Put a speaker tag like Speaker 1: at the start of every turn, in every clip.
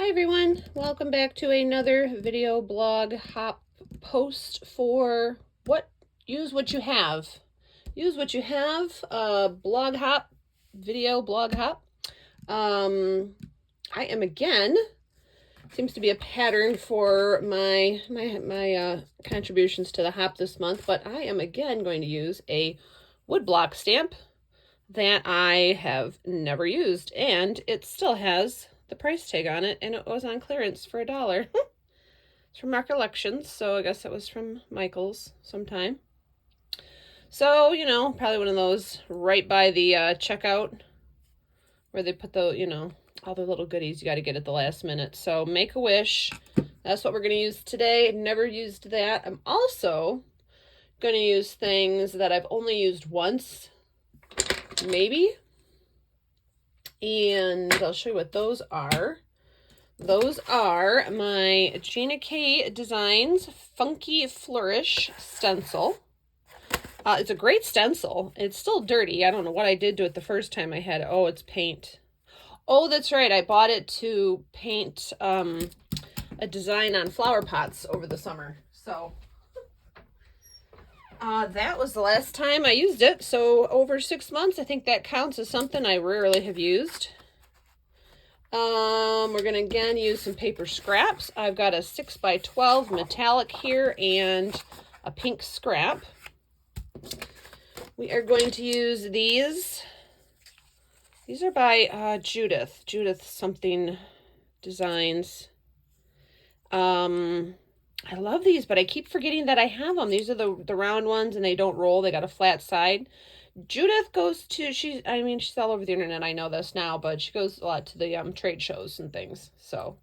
Speaker 1: Hi everyone, welcome back to another video blog hop post for use what you have. Use what you have, blog hop, video blog hop. I am again, seems to be a pattern for my contributions to the hop this month, but I am again going to use a woodblock stamp that I have never used, and it still has the price tag on it, and it was on clearance for $1. It's from our collections, so I guess it was from Michael's sometime. So, you know, probably one of those right by the checkout where they put the, all the little goodies you got to get at the last minute. So Make-A-Wish, that's what we're going to use today. Never used that. I'm also going to use things that I've only used once, maybe. And I'll show you what those are. Those are my Gina K Designs Funky Flourish stencil. It's a great stencil. It's still dirty. I don't know what I did to it the first time I had it. Oh, it's paint. Oh, that's right. I bought it to paint a design on flower pots over the summer. So that was the last time I used it. So over 6 months, I think that counts as something I rarely have used. We're going to again use some paper scraps. I've got a 6x12 metallic here and a pink scrap. We are going to use these. These are by Judith something designs. I love these, but I keep forgetting that I have them. These are the round ones, and they don't roll. They got a flat side. Judith goes to, she's all over the internet. I know this now, but she goes a lot to the trade shows and things. So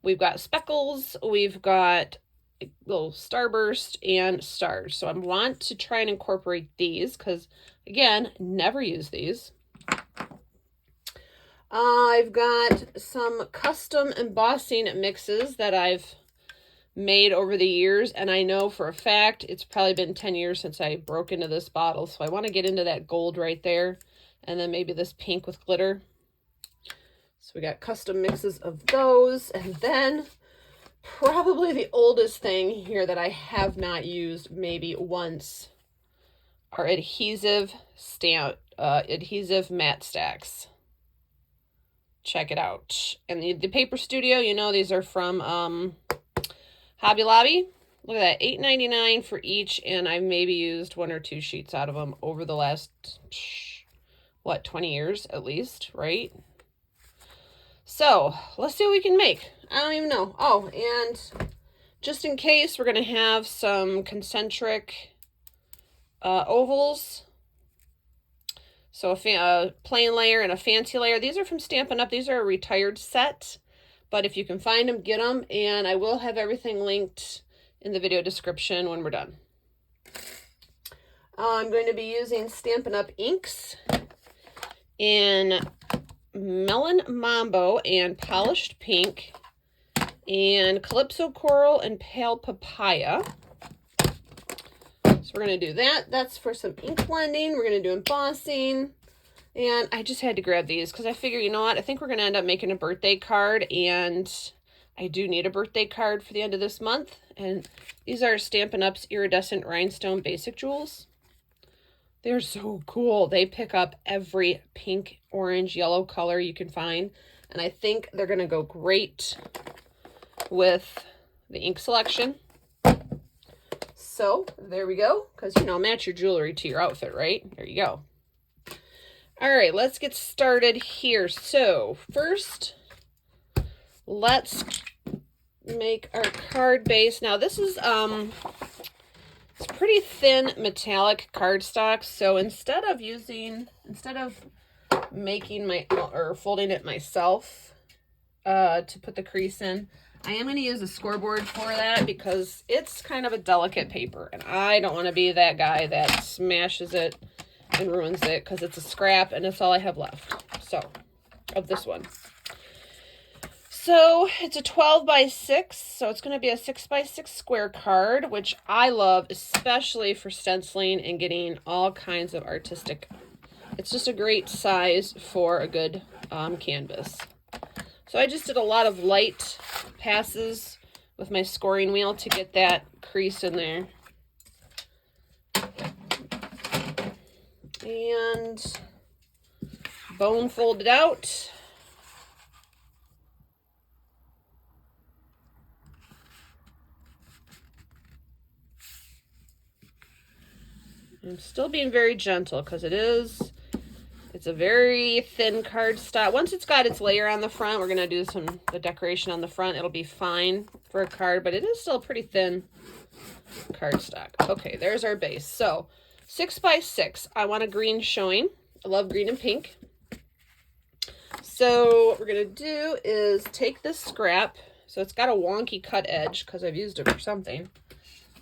Speaker 1: we've got speckles, we've got a little starburst and stars. So I want to try and incorporate these because, again, never use these. I've got some custom embossing mixes that I've made over the years, and I know for a fact it's probably been 10 years since I broke into this bottle, so I want to get into that gold right there, and then maybe this pink with glitter. So we got custom mixes of those, and then probably the oldest thing here that I have not used maybe once are adhesive matte stacks. Check it out. And the Paper Studio, you know, these are from Hobby Lobby. Look at that, $8.99 for each, and I've maybe used 1 or 2 sheets out of them over the last, 20 years at least, right? So let's see what we can make. I don't even know. Oh, and just in case, we're going to have some concentric ovals. So a plain layer and a fancy layer. These are from Stampin' Up. These are a retired set. But if you can find them, get them. And I will have everything linked in the video description when we're done. I'm going to be using Stampin' Up inks in Melon Mambo and Polished Pink and Calypso Coral and Pale Papaya. So we're going to do that. That's for some ink blending. We're going to do embossing. And I just had to grab these because I figure, you know what? I think we're going to end up making a birthday card. And I do need a birthday card for the end of this month. And these are Stampin' Up's Iridescent Rhinestone Basic Jewels. They're so cool. They pick up every pink, orange, yellow color you can find. And I think they're going to go great with the ink selection. So there we go, because, match your jewelry to your outfit, right? There you go. All right, let's get started here. So first, let's make our card base. Now this is it's pretty thin metallic cardstock. So instead of making or folding it myself to put the crease in, I am going to use a scoreboard for that because it's kind of a delicate paper, and I don't want to be that guy that smashes it and ruins it because it's a scrap and it's all I have left. So, of this one. So, it's a 12x6, so it's going to be a 6x6 square card, which I love, especially for stenciling and getting all kinds of artistic. It's just a great size for a good canvas. So I just did a lot of light passes with my scoring wheel to get that crease in there. And bone folded out. I'm still being very gentle because it's a very thin cardstock. Once it's got its layer on the front, we're going to do the decoration on the front. It'll be fine for a card, but it is still pretty thin cardstock. Okay, there's our base. So 6 by 6. I want a green showing. I love green and pink. So what we're going to do is take this scrap. So it's got a wonky cut edge because I've used it for something.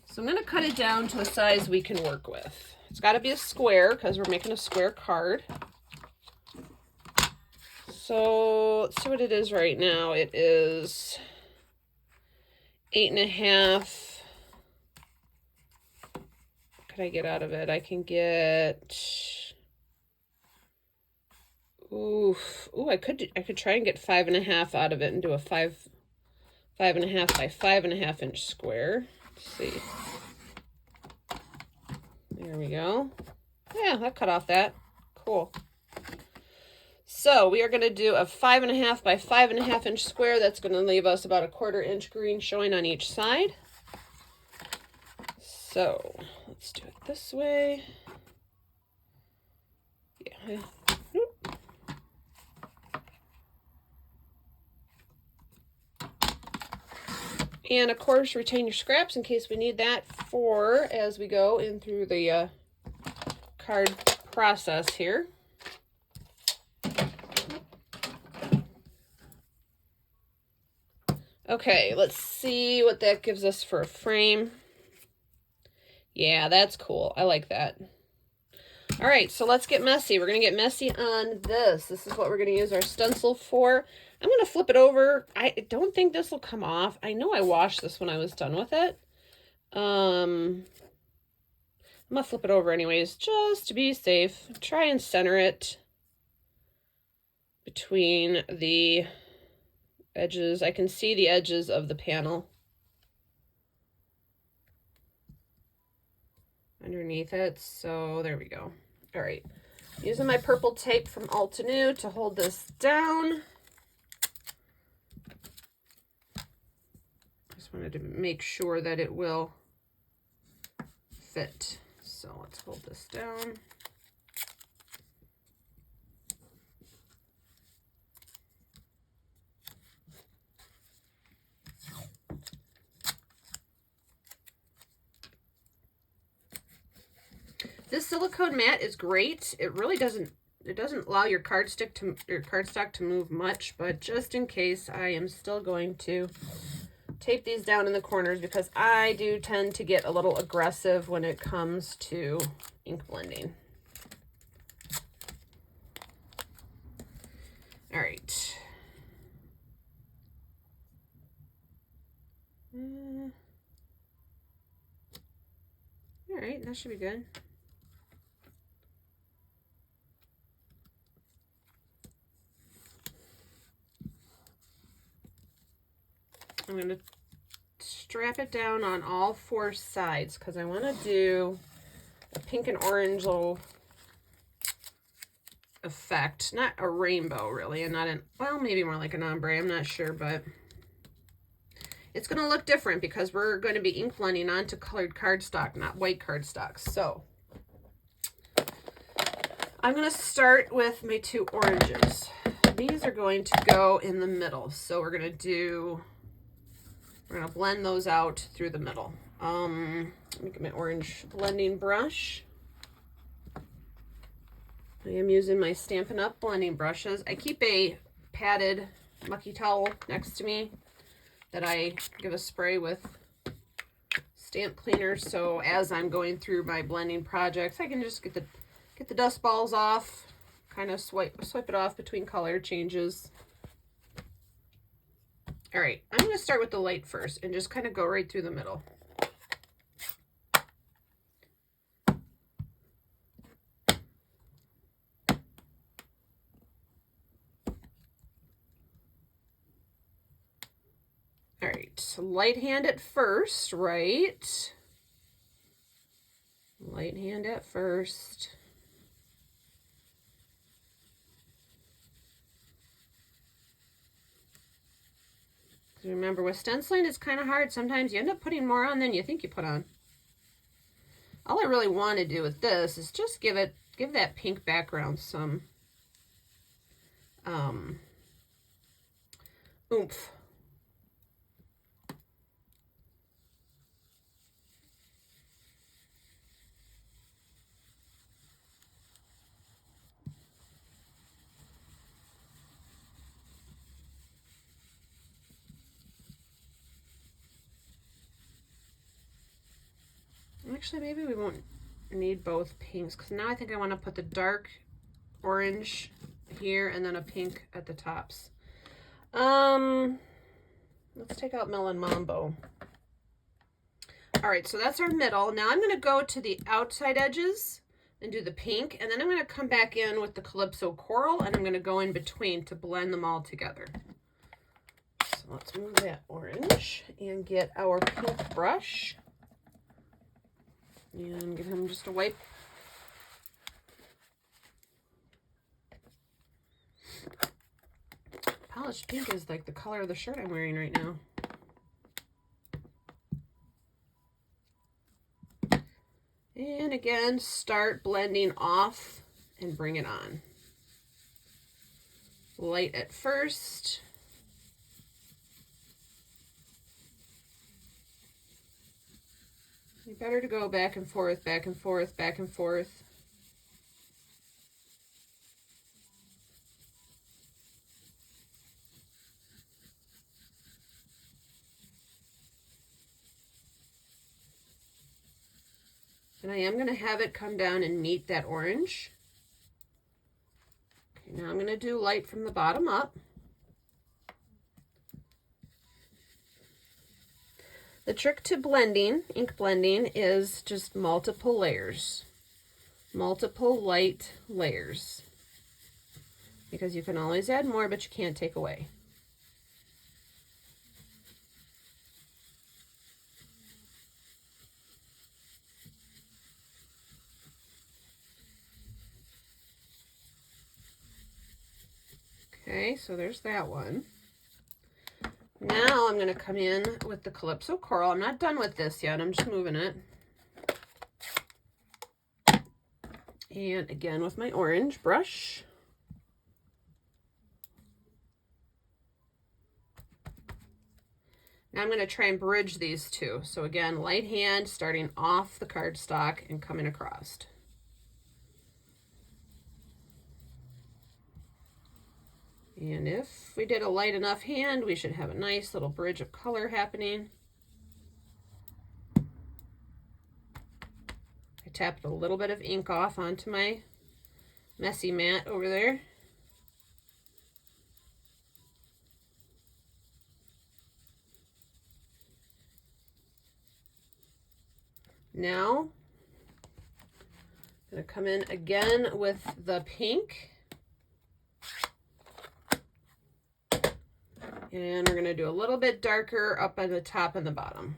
Speaker 1: So I'm going to cut it down to a size we can work with. It's got to be a square because we're making a square card. So let's see what it is right now. It is 8.5. What could I get out of it? I can get... Ooh, I could try and get 5.5 out of it and do a 5.5 by 5.5 inch square. Let's see. There we go. Yeah, that cut off that. Cool. So we are going to do a 5.5 by 5.5 inch square. That's going to leave us about a 1/4 inch green showing on each side. So let's do it this way. Yeah. And of course, retain your scraps in case we need that for as we go in through the card process here. Okay, let's see what that gives us for a frame. Yeah, that's cool. I like that. All right, so let's get messy. We're going to get messy on this. This is what we're going to use our stencil for. I'm going to flip it over. I don't think this will come off. I know I washed this when I was done with it. I'm going to flip it over anyways, just to be safe. Try and center it between the edges. I can see the edges of the panel underneath it. So there we go. All right. Using my purple tape from Altenew to hold this down. Just wanted to make sure that it will fit. So let's hold this down. This silicone mat is great. It really doesn't allow your cardstock to move much, but just in case, I am still going to tape these down in the corners because I do tend to get a little aggressive when it comes to ink blending. All right. All right, that should be good. I'm going to strap it down on all 4 sides because I want to do a pink and orange little effect. Not a rainbow, really, and not an, well, maybe more like an ombre. I'm not sure, but it's going to look different because we're going to be ink blending onto colored cardstock, not white cardstock. So I'm going to start with my 2 oranges. These are going to go in the middle. So we're going to blend those out through the middle. Let me get my orange blending brush. I am using my Stampin' Up! Blending brushes. I keep a padded mucky towel next to me that I give a spray with stamp cleaner, so as I'm going through my blending projects, I can just get the dust balls off, kind of swipe it off between color changes. All right, I'm going to start with the light first and just kind of go right through the middle. All right, light hand at first, right? Light hand at first. Remember, with stenciling, it's kind of hard. Sometimes you end up putting more on than you think you put on. All I really want to do with this is just give that pink background some oomph. Actually, maybe we won't need both pinks, because now I think I want to put the dark orange here and then a pink at the tops. Let's take out Melon Mambo. All right, so that's our middle. Now I'm going to go to the outside edges and do the pink, and then I'm going to come back in with the Calypso Coral, and I'm going to go in between to blend them all together. So let's move that orange and get our pink brush. And give him just a wipe. Polished pink is like the color of the shirt I'm wearing right now. And again, start blending off and bring it on. Light at first. You better to go back and forth, back and forth, back and forth. And I am going to have it come down and meet that orange. Okay, now I'm going to do light from the bottom up. The trick to blending, ink blending, is just multiple layers. Multiple light layers. Because you can always add more, but you can't take away. Okay, so there's that one. Now I'm going to come in with the Calypso Coral. I'm not done with this yet. I'm just moving it. And again with my orange brush. Now I'm going to try and bridge these two. So again, light hand starting off the cardstock and coming across. And if we did a light enough hand, we should have a nice little bridge of color happening. I tapped a little bit of ink off onto my messy mat over there. Now, I'm going to come in again with the pink. And we're going to do a little bit darker up on the top and the bottom.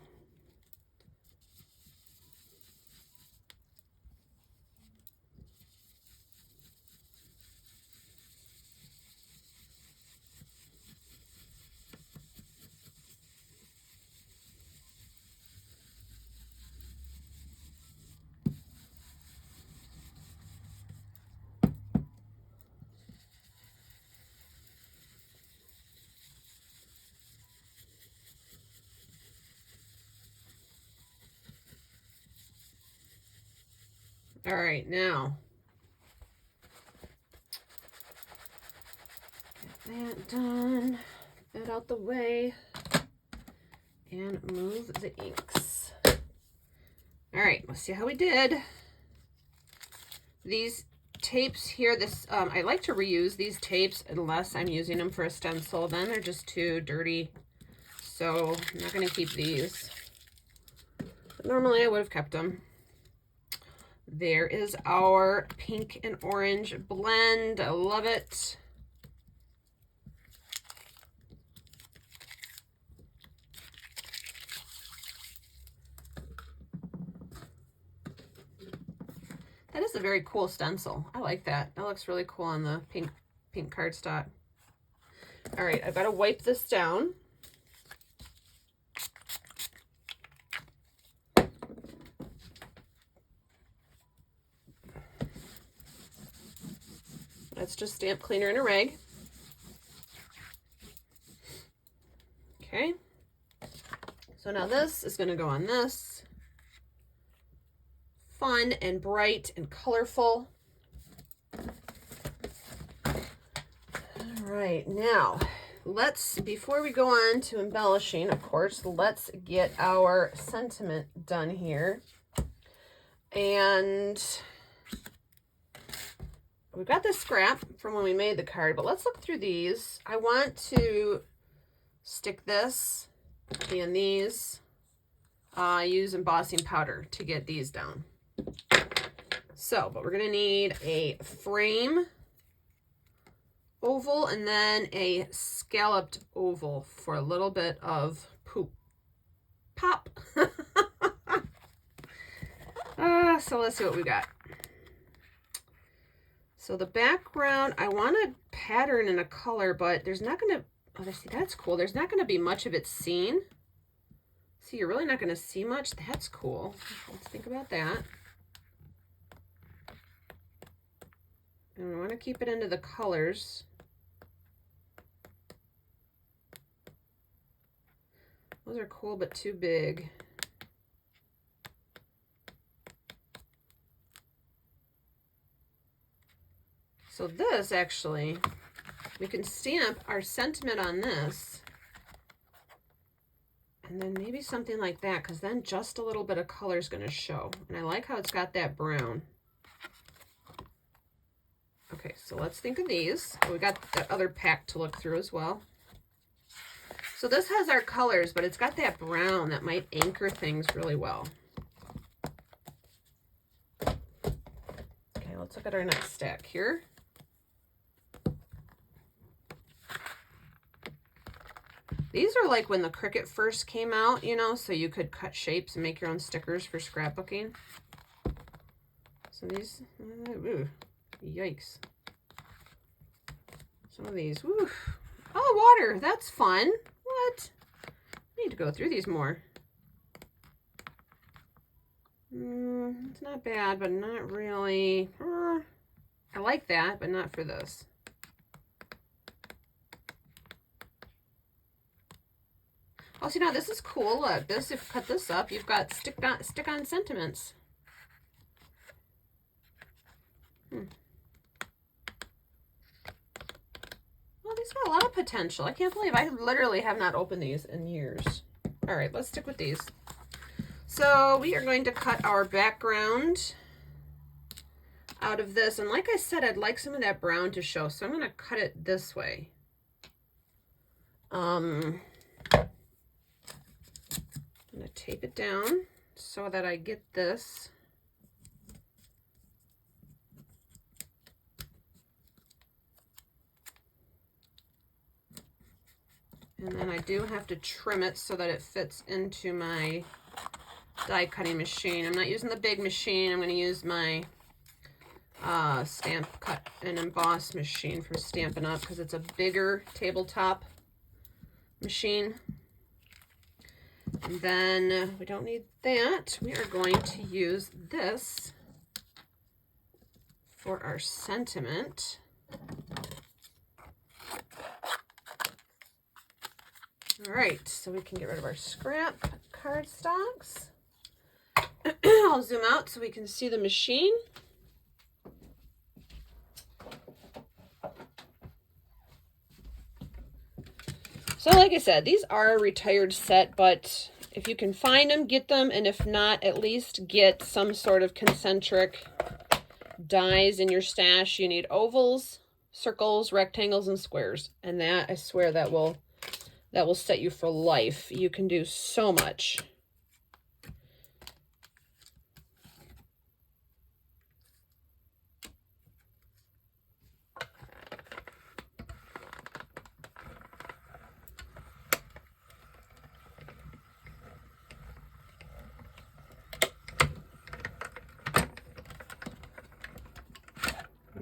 Speaker 1: All right, now get that done, that out the way, and move the inks. All right, let's see how we did. These tapes here, I like to reuse these tapes unless I'm using them for a stencil. Then they're just too dirty, so I'm not going to keep these. But normally I would have kept them. There is our pink and orange blend. I love it. That is a very cool stencil. I like that. That looks really cool on the pink cardstock. All right, I've got to wipe this down. That's just stamp cleaner and a rag. Okay. So now this is going to go on this. Fun and bright and colorful. All right, now before we go on to embellishing, of course, let's get our sentiment done here. And we've got this scrap from when we made the card, but let's look through these. I want to stick this and these. Use embossing powder to get these down. So, but we're going to need a frame oval and then a scalloped oval for a little bit of pop. So let's see what we got. So the background, I want a pattern and a color, but there's not going to, oh, see, that's cool. There's not going to be much of it seen. See, you're really not going to see much. That's cool. Let's think about that. And we want to keep it into the colors. Those are cool, but too big. So this actually, we can stamp our sentiment on this. And then maybe something like that, because then just a little bit of color is going to show. And I like how it's got that brown. Okay, so let's think of these. We got that other pack to look through as well. So this has our colors, but it's got that brown that might anchor things really well. Okay, let's look at our next stack here. These are like when the Cricut first came out, you know, so you could cut shapes and make your own stickers for scrapbooking. So these, ooh, yikes. Some of these, ooh. Oh, water, that's fun. What? I need to go through these more. It's not bad, but not really. I like that, but not for this. Oh, see, now this is cool. Look, this, if you cut this up, you've got stick-on sentiments. Well, these got a lot of potential. I can't believe I literally have not opened these in years. All right, let's stick with these. So we are going to cut our background out of this. And like I said, I'd like some of that brown to show. So I'm going to cut it this way. I'm going to tape it down so that I get this. And then I do have to trim it so that it fits into my die cutting machine. I'm not using the big machine. I'm going to use my stamp cut and emboss machine from Stampin' Up! Because it's a bigger tabletop machine. And then we don't need that. We are going to use this for our sentiment. All right, so we can get rid of our scrap cardstocks. I'll zoom out so we can see the machine. So like I said, these are a retired set, but if you can find them, get them. And if not, at least get some sort of concentric dies in your stash. You need ovals, circles, rectangles, and squares. And that, I swear, that will set you for life. You can do so much.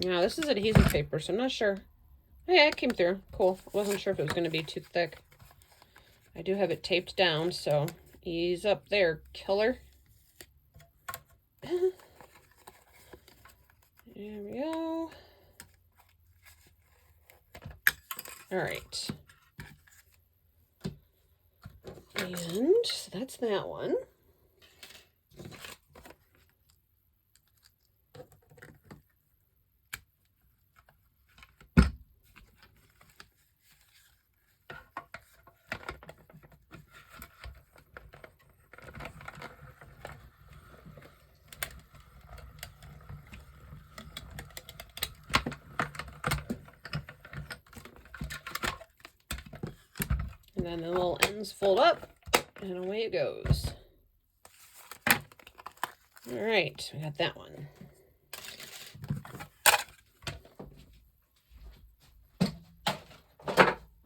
Speaker 1: Now, this is adhesive paper, so I'm not sure. Oh, yeah, it came through. Cool. I wasn't sure if it was going to be too thick. I do have it taped down, so ease up there, killer. There we go. All right. And so that's that one. And then the little ends fold up, and away it goes. All right, we got that one.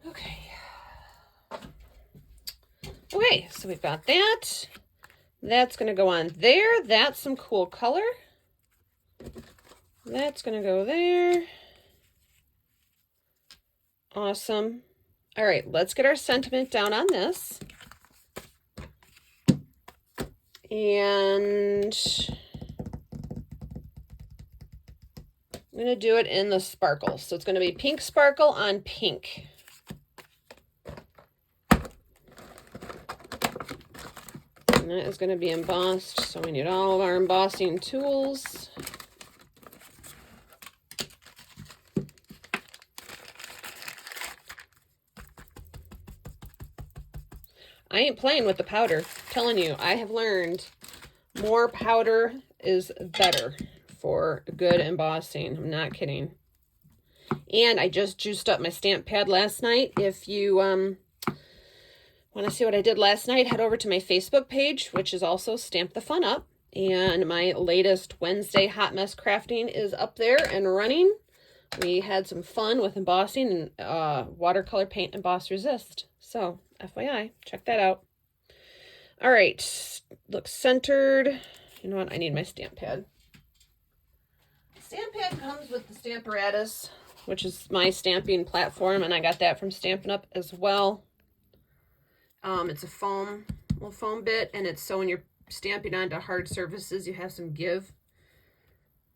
Speaker 1: Okay. Okay, so we've got that. That's going to go on there. That's some cool color. That's going to go there. Awesome. All right, let's get our sentiment down on this. And I'm going to do it in the sparkle. So it's going to be pink sparkle on pink. And that is going to be embossed. So we need all of our embossing tools. I ain't playing with the powder. I'm telling you, I have learned more powder is better for good embossing. I'm not kidding. And I just juiced up my stamp pad last night. If you want to see what I did last night, head over to my Facebook page, which is also Stamp the Fun Up. And my latest Wednesday Hot Mess Crafting is up there and running. We had some fun with embossing and watercolor paint emboss resist. So FYI, check that out. All right, looks centered. You know what? I need my stamp pad. Stamp pad comes with the Stamparatus, which is my stamping platform, and I got that from Stampin' Up as well. It's a little foam bit, and it's so when you're stamping onto hard surfaces, you have some give.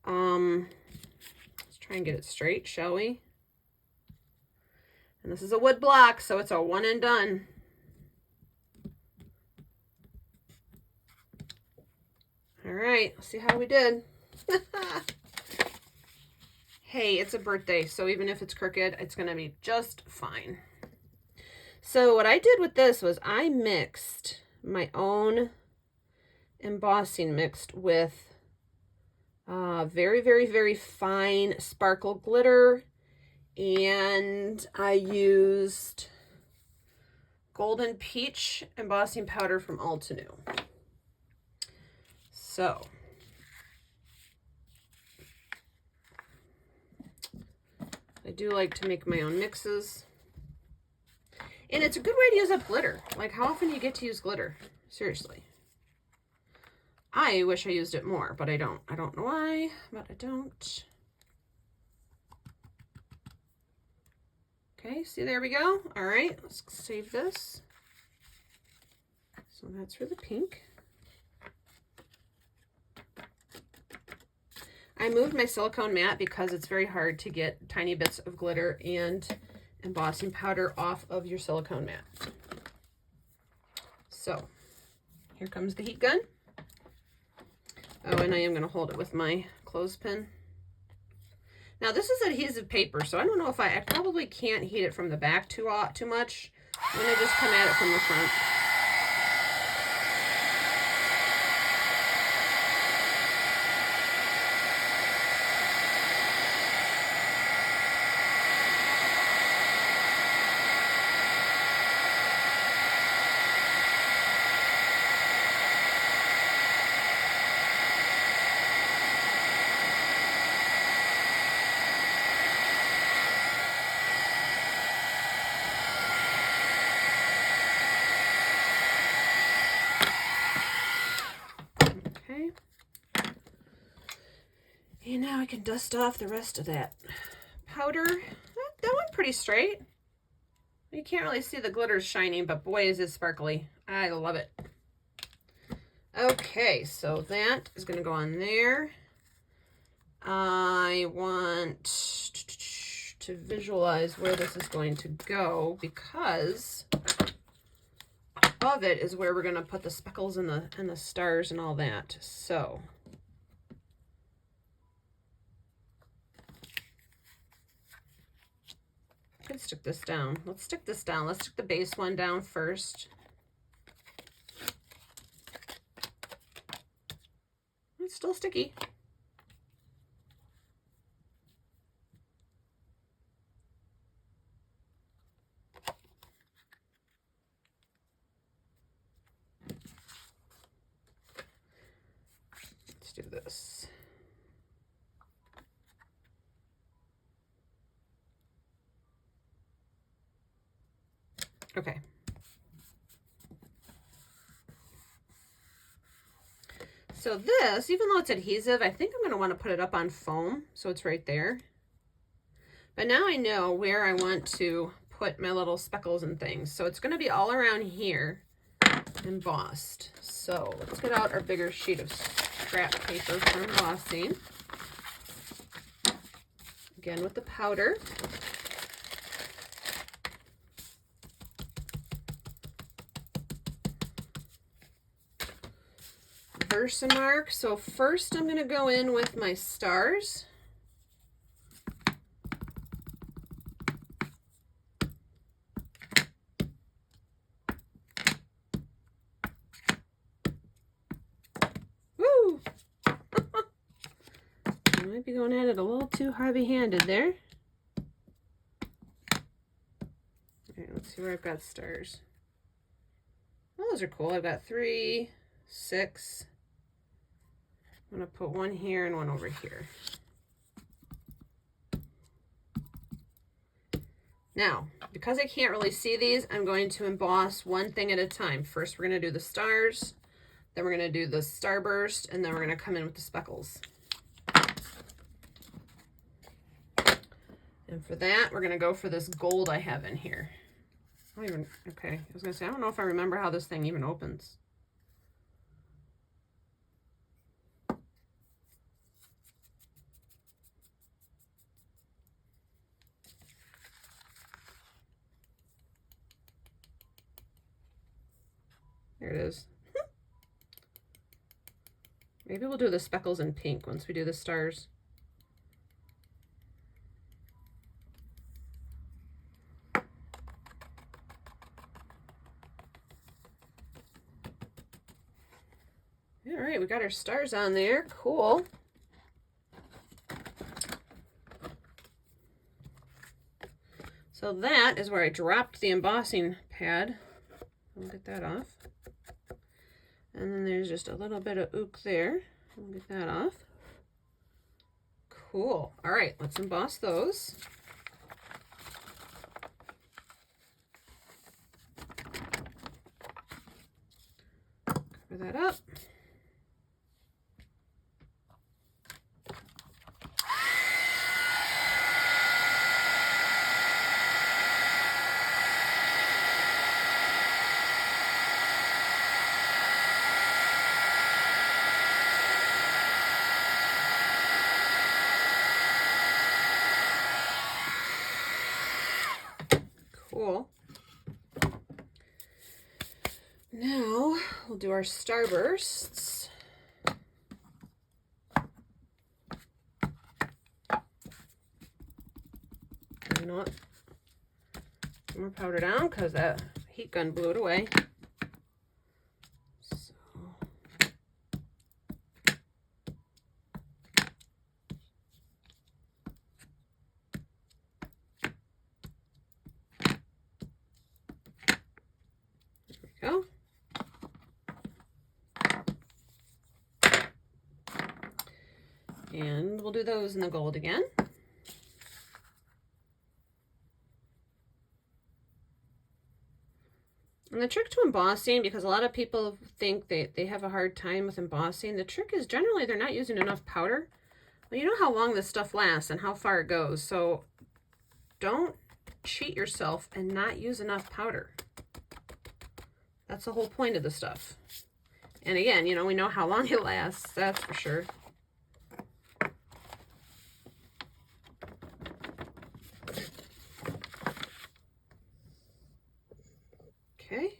Speaker 1: Let's try and get it straight, shall we? And this is a wood block, so it's a one and done. All right, let's see how we did. Hey, it's a birthday, so even if it's crooked, it's going to be just fine. So what I did with this was I mixed my own embossing mixed with very, very, very fine sparkle glitter, and I used Golden Peach embossing powder from Altenew. So I do like to make my own mixes. And it's a good way to use up glitter. Like, how often do you get to use glitter? Seriously. I wish I used it more, but I don't. I don't know why, but I don't. Okay, see, there we go. All right, let's save this. So that's for the pink. I moved my silicone mat because it's very hard to get tiny bits of glitter and embossing powder off of your silicone mat. So here comes the heat gun. Oh, and I am going to hold it with my clothespin. Now this is adhesive paper, so I don't know if I probably can't heat it from the back too much. I'm going to just come at it from the front. dust off the rest of that powder. That went pretty straight. You can't really see the glitters shining, but boy, is it sparkly. I love it. Okay, so that is going to go on there. I want to visualize where this is going to go, because above it is where we're going to put the speckles and the stars and all that. So I could stick this down. Let's stick this down. Let's stick the base one down first. It's still sticky. Let's do this. Okay. So this, even though it's adhesive, I think I'm going to want to put it up on foam so it's right there. But now I know where I want to put my little speckles and things. So it's going to be all around here embossed. So let's get out our bigger sheet of scrap paper for embossing. Again with the powder. Versamark. So first I'm going to go in with my stars. Woo! I might be going at it a little too heavy-handed there. All right, let's see where I've got stars. Oh, those are cool. I've got 3, 6. I'm going to put one here and one over here. Now, because I can't really see these, I'm going to emboss one thing at a time. First, we're going to do the stars, then we're going to do the starburst, and then we're going to come in with the speckles. And for that, we're going to go for this gold I have in here. Okay, I was going to say, I don't know if I remember how this thing even opens. There it is. Maybe we'll do the speckles in pink once we do the stars. All right, we got our stars on there. Cool. So that is where I dropped the embossing pad. I'll get that off. And then there's just a little bit of ook there. We'll get that off. Cool. All right, let's emboss those. Cover that up. Cool. Now we'll do our starbursts. You know what? Some more powder down because that heat gun blew it away. So. There we go. And we'll do those in the gold again. And the trick to embossing, because a lot of people think they have a hard time with embossing, the trick is generally they're not using enough powder. Well, you know how long this stuff lasts and how far it goes, so don't cheat yourself and not use enough powder. That's the whole point of the stuff. And again, you know, we know how long it lasts, that's for sure. Okay.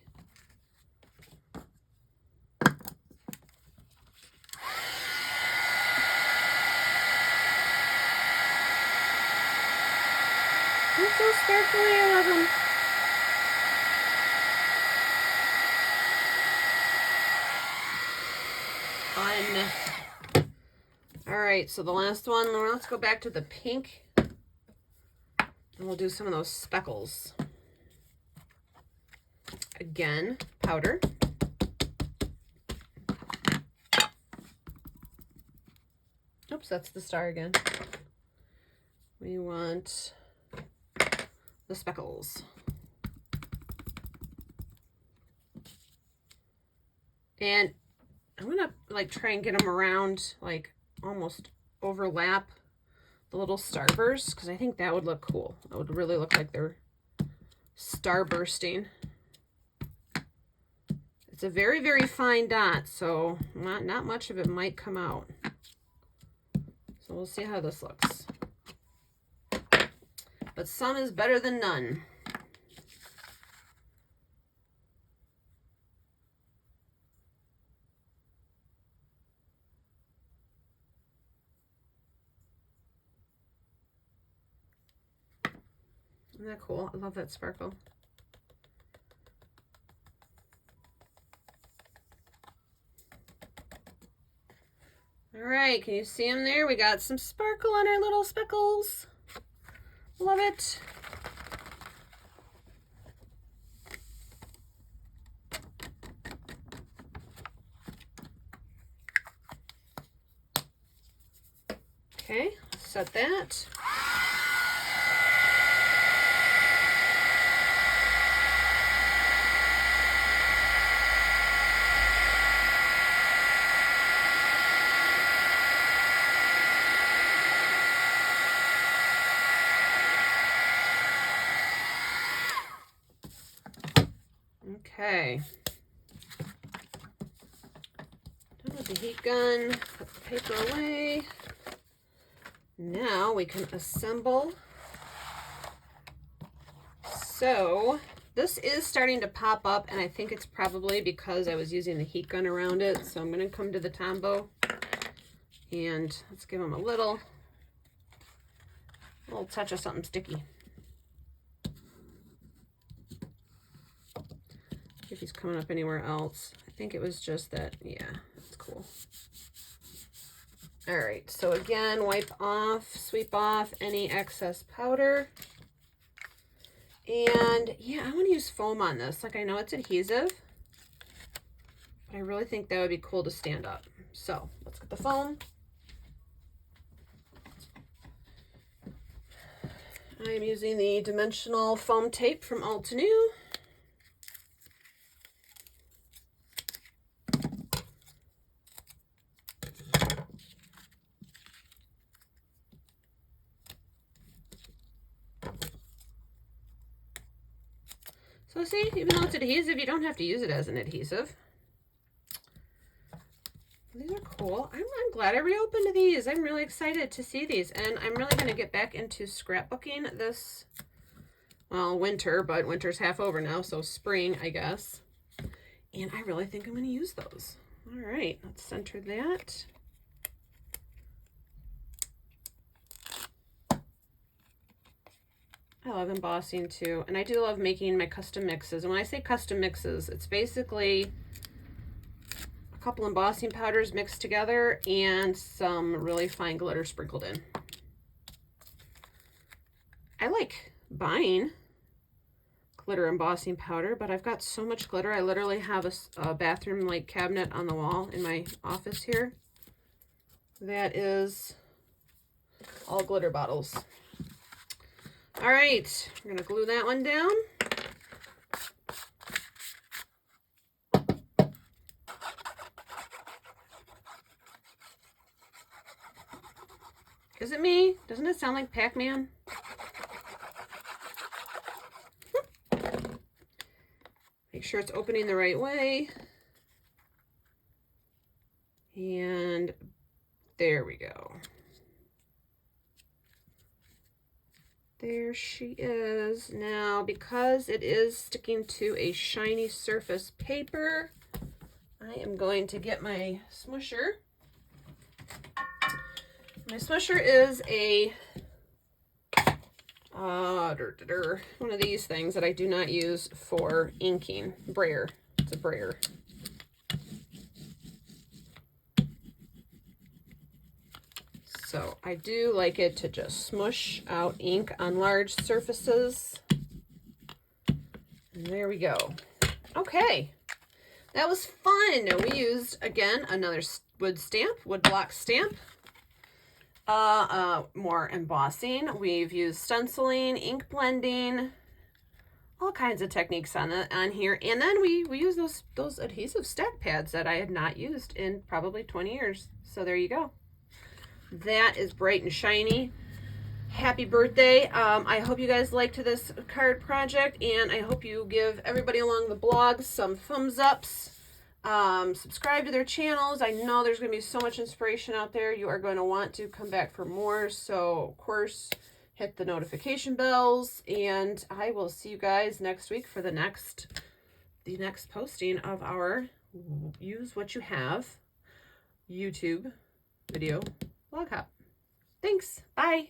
Speaker 1: They're so sparkly, I love them. Fun. All right, so the last one, let's go back to the pink. And we'll do some of those speckles. Again, powder. Oops, that's the star again. We want the speckles. And I'm gonna like try and get them around, like almost overlap the little starbursts, because I think that would look cool. That would really look like they're starbursting. It's a very, very fine dot, so not much of it might come out. So we'll see how this looks. But some is better than none. Isn't that cool? I love that sparkle. All right, can you see them there? We got some sparkle on our little speckles. Love it. Okay, set that. Okay. Done with the heat gun. Put the paper away. Now we can assemble. So this is starting to pop up, and I think it's probably because I was using the heat gun around it. So I'm going to come to the Tombow and let's give them a little touch of something sticky. If he's coming up anywhere else. I think it was just that, yeah, that's cool. All right, so again, wipe off, sweep off any excess powder. And yeah, I want to use foam on this. Like, I know it's adhesive, but I really think that would be cool to stand up. So let's get the foam. I am using the dimensional foam tape from Alta New. So see, even though it's adhesive, you don't have to use it as an adhesive. These are cool. I'm glad I reopened these. I'm really excited to see these. And I'm really going to get back into scrapbooking this, well, winter, but winter's half over now, so spring, I guess. And I really think I'm going to use those. All right, let's center that. I love embossing too, and I do love making my custom mixes. And when I say custom mixes, it's basically a couple embossing powders mixed together and some really fine glitter sprinkled in. I like buying glitter embossing powder, but I've got so much glitter. I literally have a bathroom like cabinet on the wall in my office here that is all glitter bottles. All right, we're gonna glue that one down. Is it me? Doesn't it sound like Pac-Man? Make sure it's opening the right way. And there we go. There she is. Now, because it is sticking to a shiny surface paper, I am going to get my smusher. My smusher is a one of these things that I do not use for inking. Brayer. It's a brayer. So I do like it to just smush out ink on large surfaces. And there we go. Okay, that was fun. We used, again, another wood block stamp. More embossing. We've used stenciling, ink blending, all kinds of techniques on here. And then we use those adhesive stack pads that I had not used in probably 20 years. So there you go. That is bright and shiny. Happy birthday. I hope you guys liked this card project, and I hope you give everybody along the blog some thumbs ups. Subscribe to their channels. I know there's going to be so much inspiration out there. You are going to want to come back for more. So, of course, hit the notification bells, and I will see you guys next week for the next posting of our Use What You Have YouTube video log hop. Thanks. Bye.